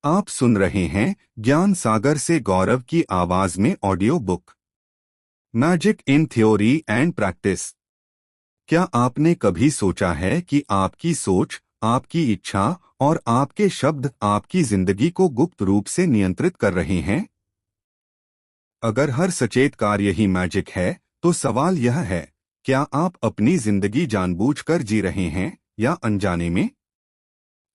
आप सुन रहे हैं ज्ञान सागर से गौरव की आवाज में audio book magic in theory and practice. क्या आपने कभी सोचा है कि आपकी सोच, आपकी इच्छा और आपके शब्द आपकी जिंदगी को गुप्त रूप से नियंत्रित कर रहे हैं? अगर हर सचेत कार्य ही मैजिक है, तो सवाल यह है, क्या आप अपनी जिंदगी जानबूझकर जी रहे हैं या अनजाने में?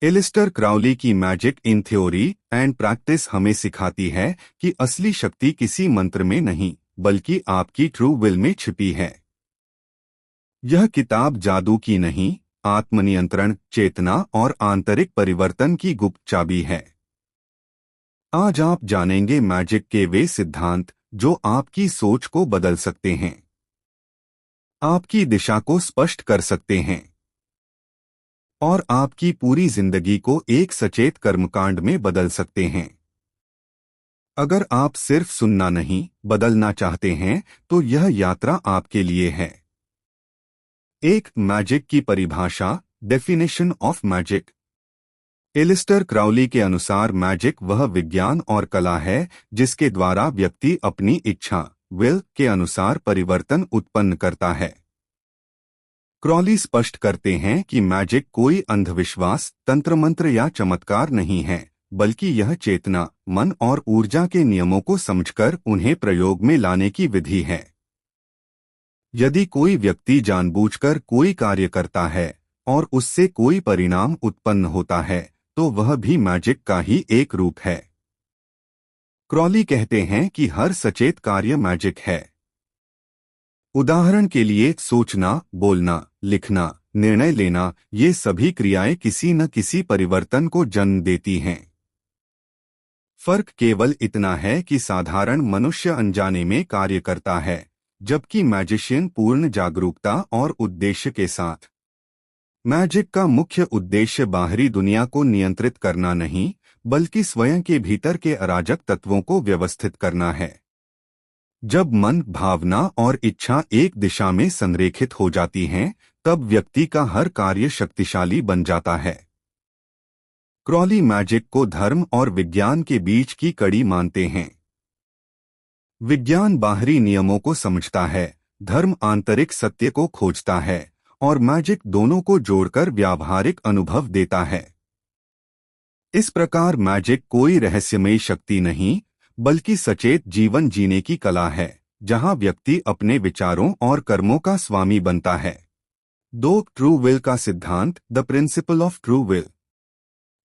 एलिस्टर क्राउली की magic in theory and practice हमें सिखाती है कि असली शक्ति किसी मंत्र में नहीं, बल्कि आपकी ट्रू विल में छिपी है। यह किताब जादू की नहीं, आत्मनियंत्रण, चेतना और आंतरिक परिवर्तन की गुप्त चाबी है। आज आप जानेंगे मैजिक के वे सिद्धांत जो आपकी सोच को बदल सकते हैं, आपकी दिशा को स्पष्ट कर सकते हैं और आपकी पूरी जिंदगी को एक सचेत कर्मकांड में बदल सकते हैं। अगर आप सिर्फ सुनना नहीं, बदलना चाहते हैं, तो यह यात्रा आपके लिए है। एक मैजिक की परिभाषा, definition of magic. Aleister Crowley के अनुसार मैजिक वह विज्ञान और कला है जिसके द्वारा व्यक्ति अपनी इच्छा, विल के अनुसार परिवर्तन उत्पन्न करता है। क्राउली स्पष्ट करते हैं कि मैजिक कोई अंधविश्वास, तंत्रमंत्र या चमत्कार नहीं है, बल्कि यह चेतना, मन और ऊर्जा के नियमों को समझकर उन्हें प्रयोग में लाने की विधि है। यदि कोई व्यक्ति जानबूझकर कोई कार्य करता है और उससे कोई परिणाम उत्पन्न होता है, तो वह भी मैजिक का ही एक रूप है। क्राउली कहते हैं कि हर सचेत कार्य मैजिक है। उदाहरण के लिए सोचना, बोलना, लिखना, निर्णय लेना, ये सभी क्रियाएं किसी न किसी परिवर्तन को जन्म देती हैं। फर्क केवल इतना है कि साधारण मनुष्य अनजाने में कार्य करता है, जबकि मैजिशियन पूर्ण जागरूकता और उद्देश्य के साथ। मैजिक का मुख्य उद्देश्य बाहरी दुनिया को नियंत्रित करना नहीं, बल्कि स्वयं के भीतर के अराजक तत्वों को व्यवस्थित करना है। जब मन, भावना और इच्छा एक दिशा में संरेखित हो जाती हैं, तब व्यक्ति का हर कार्य शक्तिशाली बन जाता है। क्राउली मैजिक को धर्म और विज्ञान के बीच की कड़ी मानते हैं। विज्ञान बाहरी नियमों को समझता है, धर्म आंतरिक सत्य को खोजता है और मैजिक दोनों को जोड़कर व्यावहारिक अनुभव देता है। इस प्रकार मैजिक कोई रहस्यमयी शक्ति नहीं, बल्कि सचेत जीवन जीने की कला है, जहां व्यक्ति अपने विचारों और कर्मों का स्वामी बनता है। दो ट्रू विल का सिद्धांत, the principle of true will.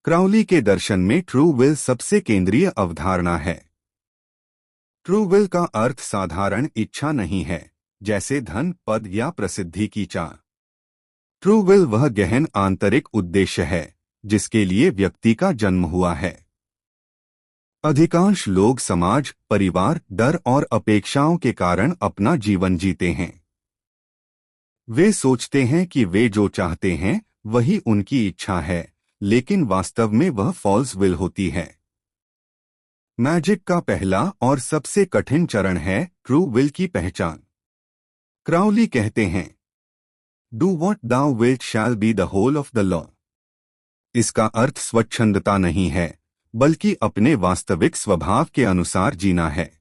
Crowley के दर्शन में ट्रू विल सबसे केंद्रीय अवधारणा है। ट्रू विल का अर्थ साधारण इच्छा नहीं है, जैसे धन, पद या प्रसिद्धि की चाह। ट्रू विल वह गहन आंतरिक उद्देश्य है जिसके लिए व्यक्ति का जन्म हुआ है। अधिकांश लोग समाज, परिवार, डर और अपेक्षाओं के कारण अपना जीवन जीते हैं। वे सोचते हैं कि वे जो चाहते हैं वही उनकी इच्छा है, लेकिन वास्तव में वह फॉल्स विल होती है। मैजिक का पहला और सबसे कठिन चरण है ट्रू विल की पहचान। क्राउली कहते हैं, do what thou wilt shall be the whole of the law. इसका अर्थ स्वच्छंदता नहीं है, बल्कि अपने वास्तविक स्वभाव के अनुसार जीना है।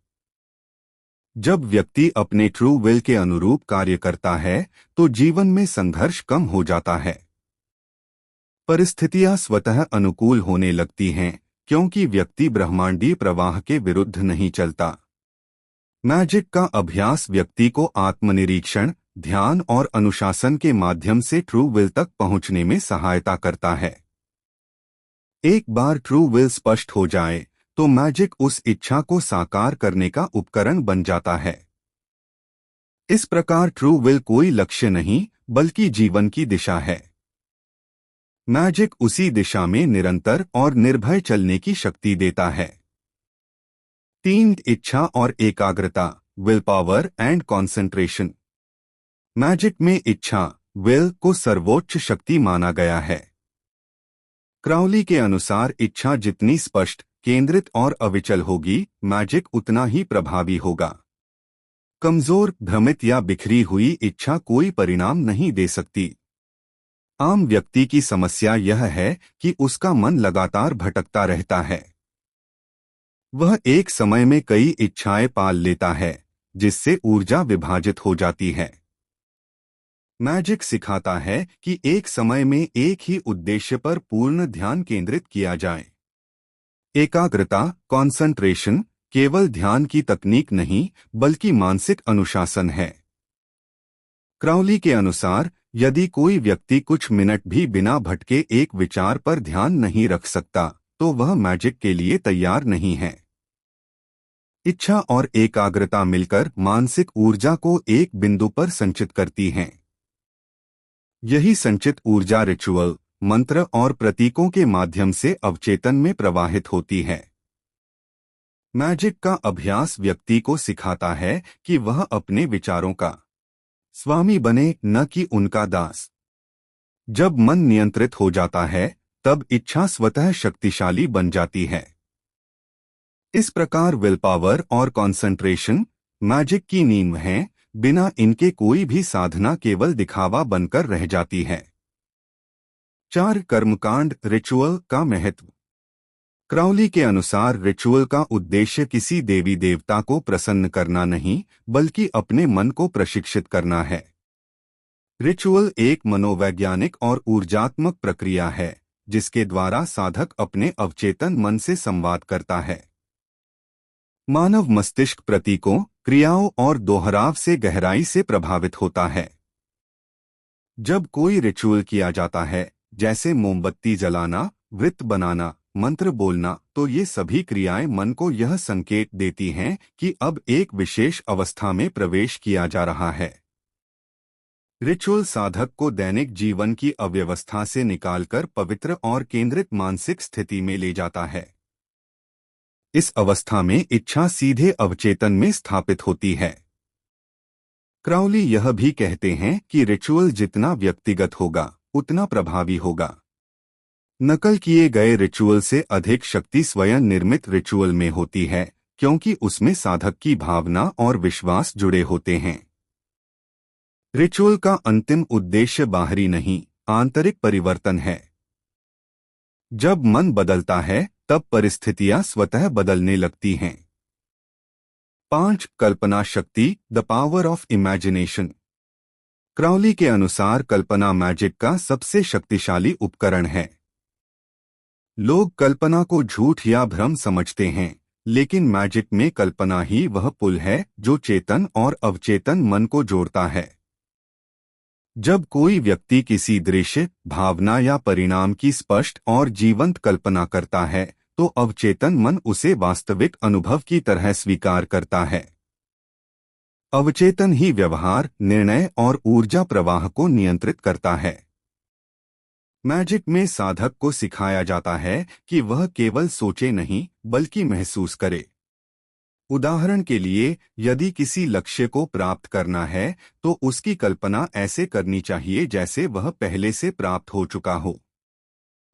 जब व्यक्ति अपने ट्रू विल के अनुरूप कार्य करता है, तो जीवन में संघर्ष कम हो जाता है। परिस्थितियां स्वतः अनुकूल होने लगती हैं, क्योंकि व्यक्ति ब्रह्मांडीय प्रवाह के विरुद्ध नहीं चलता। मैजिक का अभ्यास व्यक्ति को आत्मनिरीक्षण, ध्यान और अनुशासन के माध्यम से ट्रू विल तक पहुंचने में सहायता करता है। एक बार ट्रू विल स्पष्ट हो जाए, तो मैजिक उस इच्छा को साकार करने का उपकरण बन जाता है। इस प्रकार ट्रू विल कोई लक्ष्य नहीं, बल्कि जीवन की दिशा है। मैजिक उसी दिशा में निरंतर और निर्भय चलने की शक्ति देता है। 3 इच्छा और एकाग्रता, will power and concentration. Magic में इच्छा, विल को सर्वोच्च शक्ति माना गया है। क्राउली के अनुसार इच्छा जितनी स्पष्ट, केंद्रित और अविचल होगी, मैजिक उतना ही प्रभावी होगा। कमजोर, भ्रमित या बिखरी हुई इच्छा कोई परिणाम नहीं दे सकती। आम व्यक्ति की समस्या यह है कि उसका मन लगातार भटकता रहता है। वह एक समय में कई इच्छाएं पाल लेता है, जिससे ऊर्जा विभाजित हो जाती है। मैजिक सिखाता है कि एक समय में एक ही उद्देश्य पर पूर्ण ध्यान केंद्रित किया जाए। एकाग्रता, कॉन्सेंट्रेशन, केवल ध्यान की तकनीक नहीं, बल्कि मानसिक अनुशासन है। क्राउली के अनुसार, यदि कोई व्यक्ति कुछ मिनट भी बिना भटके एक विचार पर ध्यान नहीं रख सकता, तो वह मैजिक के लिए तैयार नहीं है। इच्छा और एकाग्रता मिलकर मानसिक ऊर्जा को एक बिंदु पर संचित करती हैं। यही संचित ऊर्जा रिचुअल, मंत्र और प्रतीकों के माध्यम से अवचेतन में प्रवाहित होती है। मैजिक का अभ्यास व्यक्ति को सिखाता है कि वह अपने विचारों का स्वामी बने, न कि उनका दास। जब मन नियंत्रित हो जाता है, तब इच्छा स्वतः शक्तिशाली बन जाती है। इस प्रकार विल पावर और कंसंट्रेशन मैजिक की नींव हैं, बिना इनके कोई भी साधना केवल दिखावा बनकर रह जाती है। 4 कर्मकांड रिचुअल का महत्व। क्राउली के अनुसार रिचुअल का उद्देश्य किसी देवी देवता को प्रसन्न करना नहीं, बल्कि अपने मन को प्रशिक्षित करना है। रिचुअल एक मनोवैज्ञानिक और ऊर्जात्मक प्रक्रिया है, जिसके द्वारा साधक अपने अवचेतन मन से संवाद करता है। मानव मस्तिष्क प्रतीकों, क्रियाओं और दोहराव से गहराई से प्रभावित होता है। जब कोई रिचुअल किया जाता है, जैसे मोमबत्ती जलाना, वृत्त बनाना, मंत्र बोलना, तो ये सभी क्रियाएं मन को यह संकेत देती हैं कि अब एक विशेष अवस्था में प्रवेश किया जा रहा है। रिचुअल साधक को दैनिक जीवन की अव्यवस्था से निकालकर पवित्र और केंद्रित मानसिक स्थिति में ले जाता है। इस अवस्था में इच्छा सीधे अवचेतन में स्थापित होती है। क्राउली यह भी कहते हैं कि रिचुअल जितना व्यक्तिगत होगा, उतना प्रभावी होगा। नकल किए गए रिचुअल से अधिक शक्ति स्वयं निर्मित रिचुअल में होती है, क्योंकि उसमें साधक की भावना और विश्वास जुड़े होते हैं। रिचुअल का अंतिम उद्देश्य बाहरी नहीं, आंतरिक परिवर्तन है। जब मन बदलता है, तब परिस्थितियां स्वतः बदलने लगती हैं। 5 कल्पना शक्ति, the power of imagination. Crowley के अनुसार कल्पना मैजिक का सबसे शक्तिशाली उपकरण है। लोग कल्पना को झूठ या भ्रम समझते हैं, लेकिन मैजिक में कल्पना ही वह पुल है जो चेतन और अवचेतन मन को जोड़ता है। जब कोई व्यक्ति किसी दृश्य, भावना या परिणाम की स्पष्ट और जीवंत कल्पना करता है, तो अवचेतन मन उसे वास्तविक अनुभव की तरह स्वीकार करता है। अवचेतन ही व्यवहार, निर्णय और ऊर्जा प्रवाह को नियंत्रित करता है। मैजिक में साधक को सिखाया जाता है कि वह केवल सोचे नहीं, बल्कि महसूस करे। उदाहरण के लिए, यदि किसी लक्ष्य को प्राप्त करना है, तो उसकी कल्पना ऐसे करनी चाहिए जैसे वह पहले से प्राप्त हो चुका हो।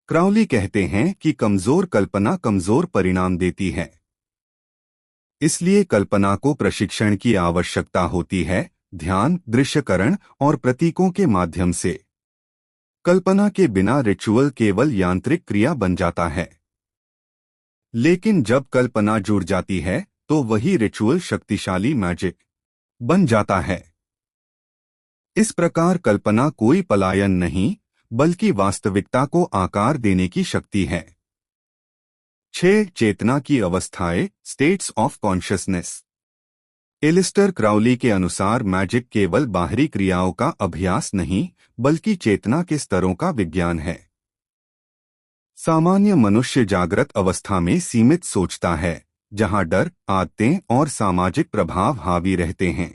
क्राउली कहते हैं कि कमजोर कल्पना कमजोर परिणाम देती है। इसलिए कल्पना को प्रशिक्षण की आवश्यकता होती है, ध्यान, दृश्यकरण और प्रतीकों के माध्यम से। कल्पना के बिना रिचुअल केवल यांत्रिक क्रिया बन जाता है। लेकिन जब कल्पना जुड़ जाती है, तो वही रिचुअल शक्तिशाली मैजिक बन जाता है। इस प्रकार कल्पना कोई पलायन नहीं, बल्कि वास्तविकता को आकार देने की शक्ति है। 6 चेतना की अवस्थाएं, states of consciousness. Aleister Crowley के अनुसार मैजिक केवल बाहरी क्रियाओं का अभ्यास नहीं, बल्कि चेतना के स्तरों का विज्ञान है। सामान्य मनुष्य जागृत अवस्था में सीमित सोचता है, जहां डर, आदतें और सामाजिक प्रभाव हावी रहते हैं।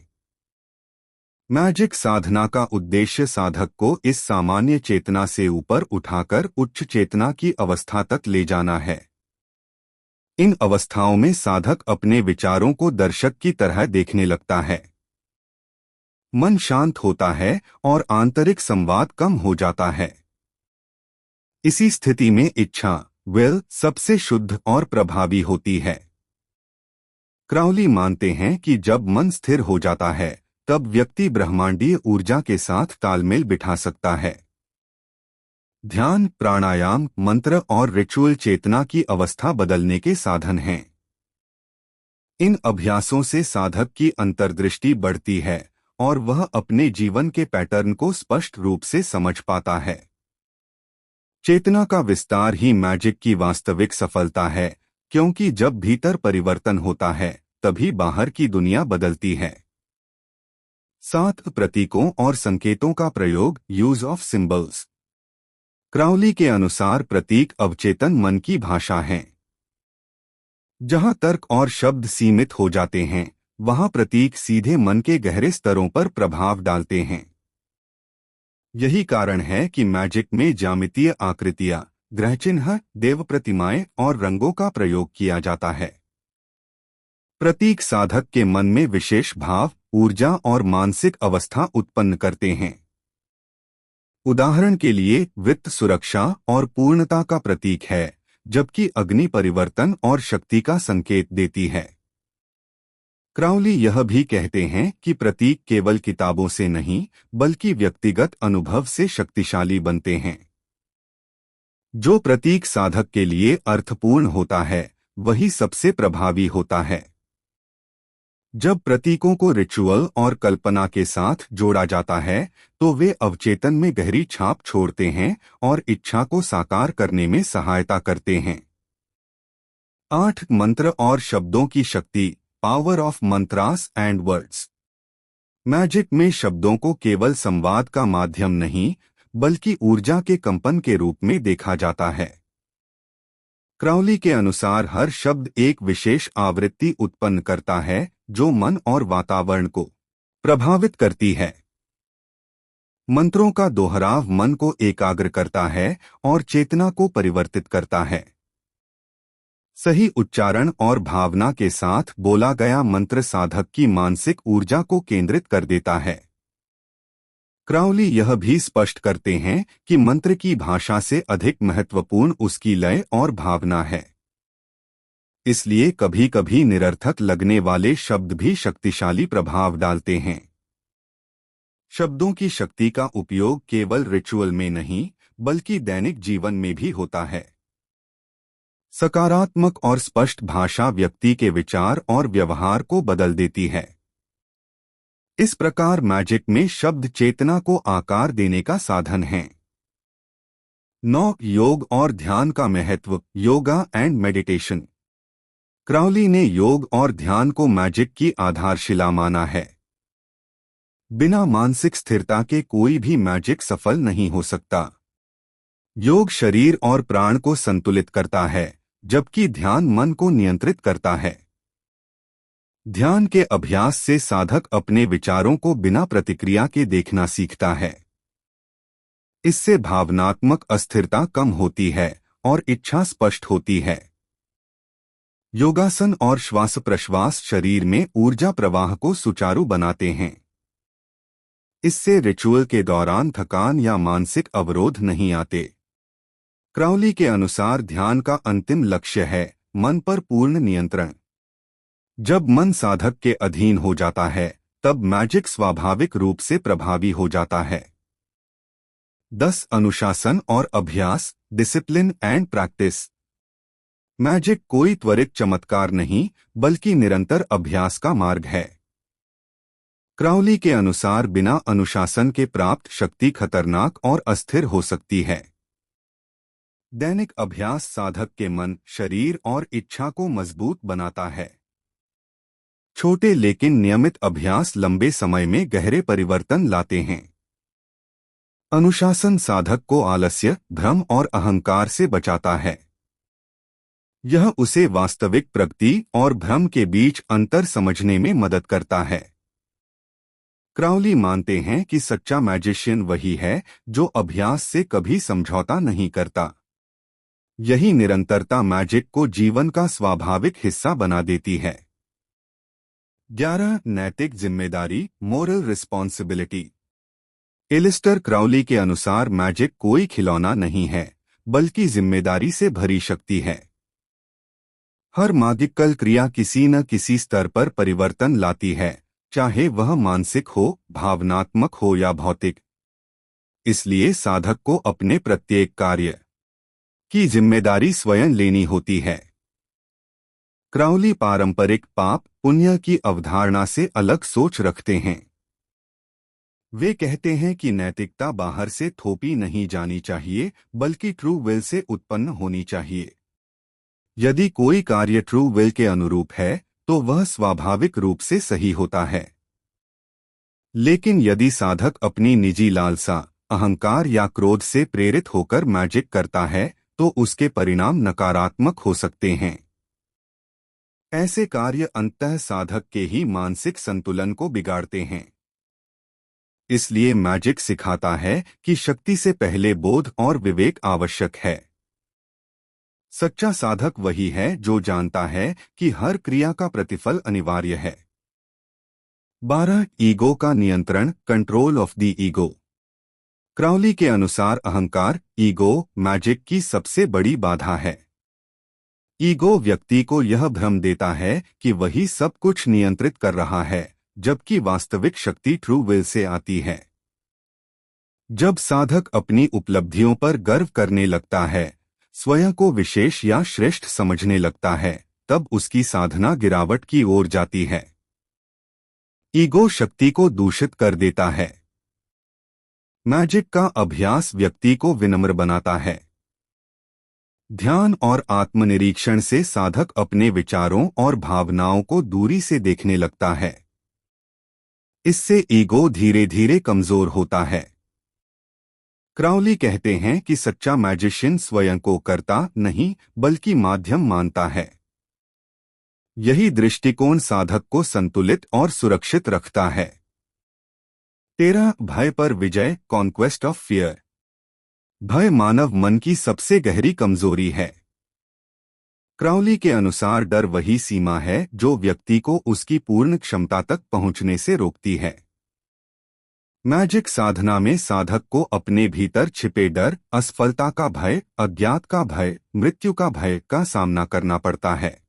मैजिक साधना का उद्देश्य साधक को इस सामान्य चेतना से ऊपर उठाकर उच्च चेतना की अवस्था तक ले जाना है। इन अवस्थाओं में साधक अपने विचारों को दर्शक की तरह देखने लगता है। मन शांत होता है और आंतरिक संवाद कम हो जाता है। इसी स्थिति में इच्छा, विल, सबसे शुद्ध और प्रभावी होती है। क्राउली मानते हैं कि जब मन स्थिर हो जाता है, तब व्यक्ति ब्रह्मांडीय ऊर्जा के साथ तालमेल बिठा सकता है। ध्यान, प्राणायाम, मंत्र और रिचुअल चेतना की अवस्था बदलने के साधन हैं। इन अभ्यासों से साधक की अंतर्दृष्टि बढ़ती है और वह अपने जीवन के पैटर्न को स्पष्ट रूप से समझ पाता है। चेतना का विस्तार ही मैजिक की वास्तविक सफलता है, क्योंकि जब भीतर परिवर्तन होता है तभी बाहर की दुनिया बदलती है। 7 प्रतीकों और संकेतों का प्रयोग, यूज ऑफ सिंबल्स। क्राउली के अनुसार प्रतीक अवचेतन मन की भाषा हैं। जहां तर्क और शब्द सीमित हो जाते हैं, वहां प्रतीक सीधे मन के गहरे स्तरों पर प्रभाव डालते हैं। यही कारण है कि मैजिक में ज्यामितीय आकृतियां, ग्रहचिन्ह, देव प्रतिमाएं और रंगों का प्रयोग किया जाता है। प्रतीक साधक के मन में विशेष भाव, ऊर्जा और मानसिक अवस्था उत्पन्न करते हैं। उदाहरण के लिए वित्त सुरक्षा और पूर्णता का प्रतीक है, जबकि अग्नि परिवर्तन और शक्ति का संकेत देती है। क्राउली यह भी कहते हैं कि प्रतीक केवल किताबों से नहीं, बल्कि व्यक्तिगत अनुभव से शक्तिशाली बनते हैं। जो प्रतीक साधक के लिए अर्थपूर्ण होता है, वही सबसे प्रभावी होता है। जब प्रतीकों को रिचुअल और कल्पना के साथ जोड़ा जाता है, तो वे अवचेतन में गहरी छाप छोड़ते हैं और इच्छा को साकार करने में सहायता करते हैं। 8 मंत्र और शब्दों की शक्ति, power of mantras and words. Magic में शब्दों को केवल संवाद का माध्यम नहीं, बल्कि ऊर्जा के कंपन के रूप में देखा जाता है। क्राउली के अनुसार हर शब्द एक विशेष आवृत्ति उत्पन्न करता है, जो मन और वातावरण को प्रभावित करती है। मंत्रों का दोहराव मन को एकाग्र करता है और चेतना को परिवर्तित करता है। सही उच्चारण और भावना के साथ बोला गया मंत्र साधक की मानसिक ऊर्जा को केंद्रित कर देता है। क्राउली यह भी स्पष्ट करते हैं कि मंत्र की भाषा से अधिक महत्वपूर्ण उसकी लय और भावना है। इसलिए कभी-कभी निरर्थक लगने वाले शब्द भी शक्तिशाली प्रभाव डालते हैं। शब्दों की शक्ति का उपयोग केवल रिचुअल में नहीं, बल्कि दैनिक जीवन में भी होता है। सकारात्मक और स्पष्ट भाषा व्यक्ति के विचार और व्यवहार को बदल देती है। इस प्रकार मैजिक में शब्द चेतना को आकार देने का साधन है। 9 योग और ध्यान का महत्व, योगा एंड मेडिटेशन। क्राउली ने योग और ध्यान को मैजिक की आधारशिला माना है। बिना मानसिक स्थिरता के कोई भी मैजिक सफल नहीं हो सकता। योग शरीर और प्राण को संतुलित करता है, जबकि ध्यान मन को नियंत्रित करता है। ध्यान के अभ्यास से साधक अपने विचारों को बिना प्रतिक्रिया के देखना सीखता है। इससे भावनात्मक अस्थिरता कम होती है और इच्छा स्पष्ट होती है। योगासन और श्वास प्रश्वास शरीर में ऊर्जा प्रवाह को सुचारू बनाते हैं। इससे रिचुअल के दौरान थकान या मानसिक अवरोध नहीं आते। क्राउली के अनुसार ध्यान का अंतिम लक्ष्य है मन पर पूर्ण नियंत्रण। जब मन साधक के अधीन हो जाता है, तब मैजिक स्वाभाविक रूप से प्रभावी हो जाता है। 10 अनुशासन और अभ्यास, डिसिप्लिन एंड प्रैक्टिस। मैजिक कोई त्वरित चमत्कार नहीं, बल्कि निरंतर अभ्यास का मार्ग है। क्राउली के अनुसार बिना अनुशासन के प्राप्त शक्ति खतरनाक और अस्थिर हो सकती है। दैनिक अभ्यास साधक के मन, शरीर और इच्छा को मजबूत बनाता है। छोटे लेकिन नियमित अभ्यास लंबे समय में गहरे परिवर्तन लाते हैं। अनुशासन साधक को आलस्य, भ्रम और अहंकार से बचाता है। यह उसे वास्तविक प्रगति और भ्रम के बीच अंतर समझने में मदद करता है। क्राउली मानते हैं कि सच्चा मैजिशियन वही है जो अभ्यास से कभी समझौता नहीं करता। यही निरंतरता मैजिक को जीवन का स्वाभाविक हिस्सा बना देती है। 11 नैतिक जिम्मेदारी, मोरल रिस्पॉन्सिबिलिटी। एलिस्टर क्राउली के अनुसार मैजिक कोई खिलौना नहीं है, बल्कि जिम्मेदारी से भरी शक्ति है। हर मैजिकल क्रिया किसी न किसी स्तर पर परिवर्तन लाती है, चाहे वह मानसिक हो, भावनात्मक हो या भौतिक। इसलिए साधक को अपने प्रत्येक कार्य की जिम्मेदारी स्वयं लेनी होती है। क्राउली पारंपरिक पाप पुण्य की अवधारणा से अलग सोच रखते हैं। वे कहते हैं कि नैतिकता बाहर से थोपी नहीं जानी चाहिए, बल्कि ट्रू विल से उत्पन्न होनी चाहिए। यदि कोई कार्य ट्रू विल के अनुरूप है तो वह स्वाभाविक रूप से सही होता है। लेकिन यदि साधक अपनी निजी लालसा, अहंकार या क्रोध से प्रेरित होकर मैजिक करता है तो उसके परिणाम नकारात्मक हो सकते हैं। ऐसे कार्य अंततः साधक के ही मानसिक संतुलन को बिगाड़ते हैं। इसलिए मैजिक सिखाता है कि शक्ति से पहले बोध और विवेक आवश्यक है। सच्चा साधक वही है जो जानता है कि हर क्रिया का प्रतिफल अनिवार्य है। 12. ईगो का नियंत्रण, control of the ego. Crowley के अनुसार अहंकार, ईगो, मैजिक की सबसे बड़ी बाधा है। ईगो व्यक्ति को यह भ्रम देता है कि वही सब कुछ नियंत्रित कर रहा है, जबकि वास्तविक शक्ति ट्रू विल से आती है। जब साधक अपनी उपलब्धियों पर गर्व करने लगता है, स्वयं को विशेष या श्रेष्ठ समझने लगता है, तब उसकी साधना गिरावट की ओर जाती है। ईगो शक्ति को दूषित कर देता है। मैजिक का अभ्यास व्यक्ति को विनम्र बनाता है। ध्यान और आत्मनिरीक्षण से साधक अपने विचारों और भावनाओं को दूरी से देखने लगता है। इससे ईगो धीरे धीरे कमजोर होता है। क्राउली कहते हैं कि सच्चा मैजिशियन स्वयं को कर्ता नहीं बल्कि माध्यम मानता है। यही दृष्टिकोण साधक को संतुलित और सुरक्षित रखता है। 13. भय पर विजय, कॉन्क्वेस्ट ऑफ फियर। भय मानव मन की सबसे गहरी कमजोरी है। क्राउली के अनुसार डर वही सीमा है जो व्यक्ति को उसकी पूर्ण क्षमता तक पहुंचने से रोकती है। मैजिक साधना में साधक को अपने भीतर छिपे डर, असफलता का भय, अज्ञात का भय, मृत्यु का भय का सामना करना पड़ता है।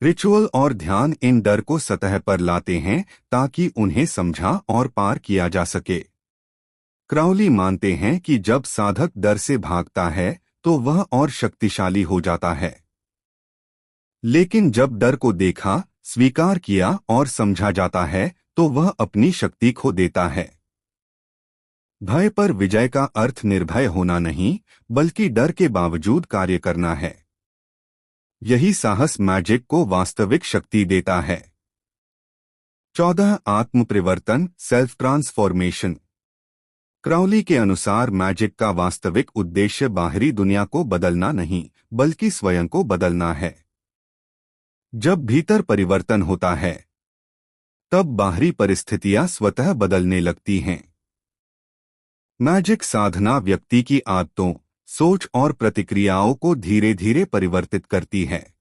रिचुअल और ध्यान इन डर को सतह पर लाते हैं ताकि उन्हें समझा और पार किया जा सके। क्राउली मानते हैं कि जब साधक डर से भागता है तो वह और शक्तिशाली हो जाता है। लेकिन जब डर को देखा, स्वीकार किया और समझा जाता है तो वह अपनी शक्ति खो देता है। भय पर विजय का अर्थ निर्भय होना नहीं, बल्कि डर के बावजूद कार्य करना है। यही साहस मैजिक को वास्तविक शक्ति देता है। 14. आत्म परिवर्तन, सेल्फ ट्रांसफॉर्मेशन। क्राउली के अनुसार मैजिक का वास्तविक उद्देश्य बाहरी दुनिया को बदलना नहीं, बल्कि स्वयं को बदलना है। जब भीतर परिवर्तन होता है, तब बाहरी परिस्थितियां स्वतः बदलने लगती हैं। मैजिक साधना व्यक्ति की आदतों, सोच और प्रतिक्रियाओं को धीरे धीरे परिवर्तित करती है।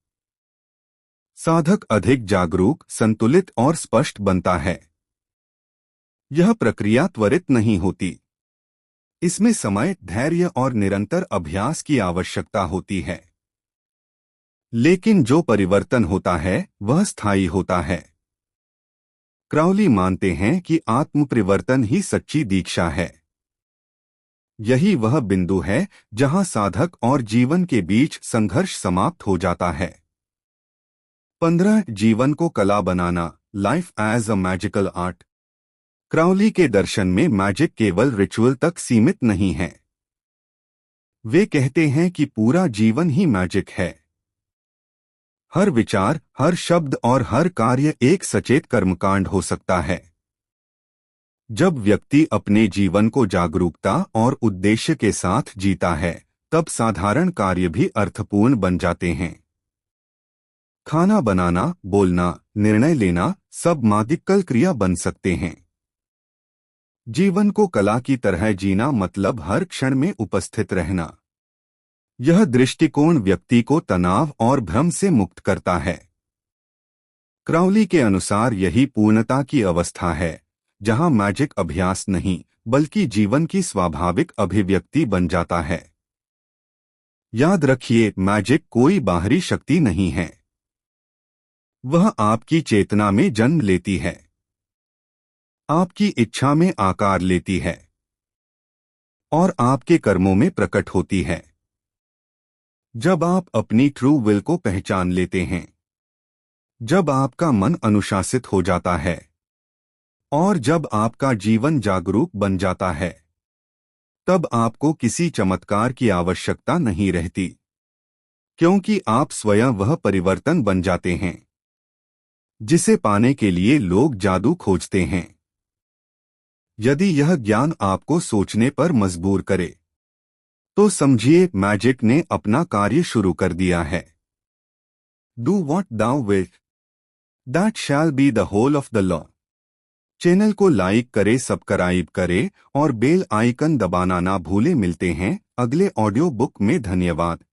साधक अधिक जागरूक, संतुलित और स्पष्ट बनता है। यह प्रक्रिया त्वरित नहीं होती। इसमें समय, धैर्य और निरंतर अभ्यास की आवश्यकता होती है। लेकिन जो परिवर्तन होता है वह स्थायी होता है। क्राउली मानते हैं कि आत्म परिवर्तन ही सच्ची दीक्षा है। यही वह बिंदु है जहां साधक और जीवन के बीच संघर्ष समाप्त हो जाता है। 15. जीवन को कला बनाना, life as a magical art. Crowley के दर्शन में मैजिक केवल रिचुअल तक सीमित नहीं है। वे कहते हैं कि पूरा जीवन ही मैजिक है। हर विचार, हर शब्द और हर कार्य एक सचेत कर्मकांड हो सकता है। जब व्यक्ति अपने जीवन को जागरूकता और उद्देश्य के साथ जीता है, तब साधारण कार्य भी अर्थपूर्ण बन जाते हैं। खाना बनाना, बोलना, निर्णय लेना सब मैजिकल क्रिया बन सकते हैं। जीवन को कला की तरह जीना मतलब हर क्षण में उपस्थित रहना। यह दृष्टिकोण व्यक्ति को तनाव और भ्रम से मुक्त करता है। क्राउली के अनुसार यही पूर्णता की अवस्था है, जहां मैजिक अभ्यास नहीं बल्कि जीवन की स्वाभाविक अभिव्यक्ति बन जाता है। याद रखिए, मैजिक कोई बाहरी शक्ति नहीं है। वह आपकी चेतना में जन्म लेती है, आपकी इच्छा में आकार लेती है और आपके कर्मों में प्रकट होती है। जब आप अपनी ट्रू विल को पहचान लेते हैं, जब आपका मन अनुशासित हो जाता है और जब आपका जीवन जागरूक बन जाता है, तब आपको किसी चमत्कार की आवश्यकता नहीं रहती, क्योंकि आप स्वयं वह परिवर्तन बन जाते हैं जिसे पाने के लिए लोग जादू खोजते हैं। यदि यह ज्ञान आपको सोचने पर मजबूर करे, तो समझिए मैजिक ने अपना कार्य शुरू कर दिया है। Do what thou will, that shall be the whole of the law. Channel को लाइक करे, सब्सक्राइब करे और बेल आइकन दबाना ना भूले। मिलते हैं अगले ऑडियो बुक में। धन्यवाद।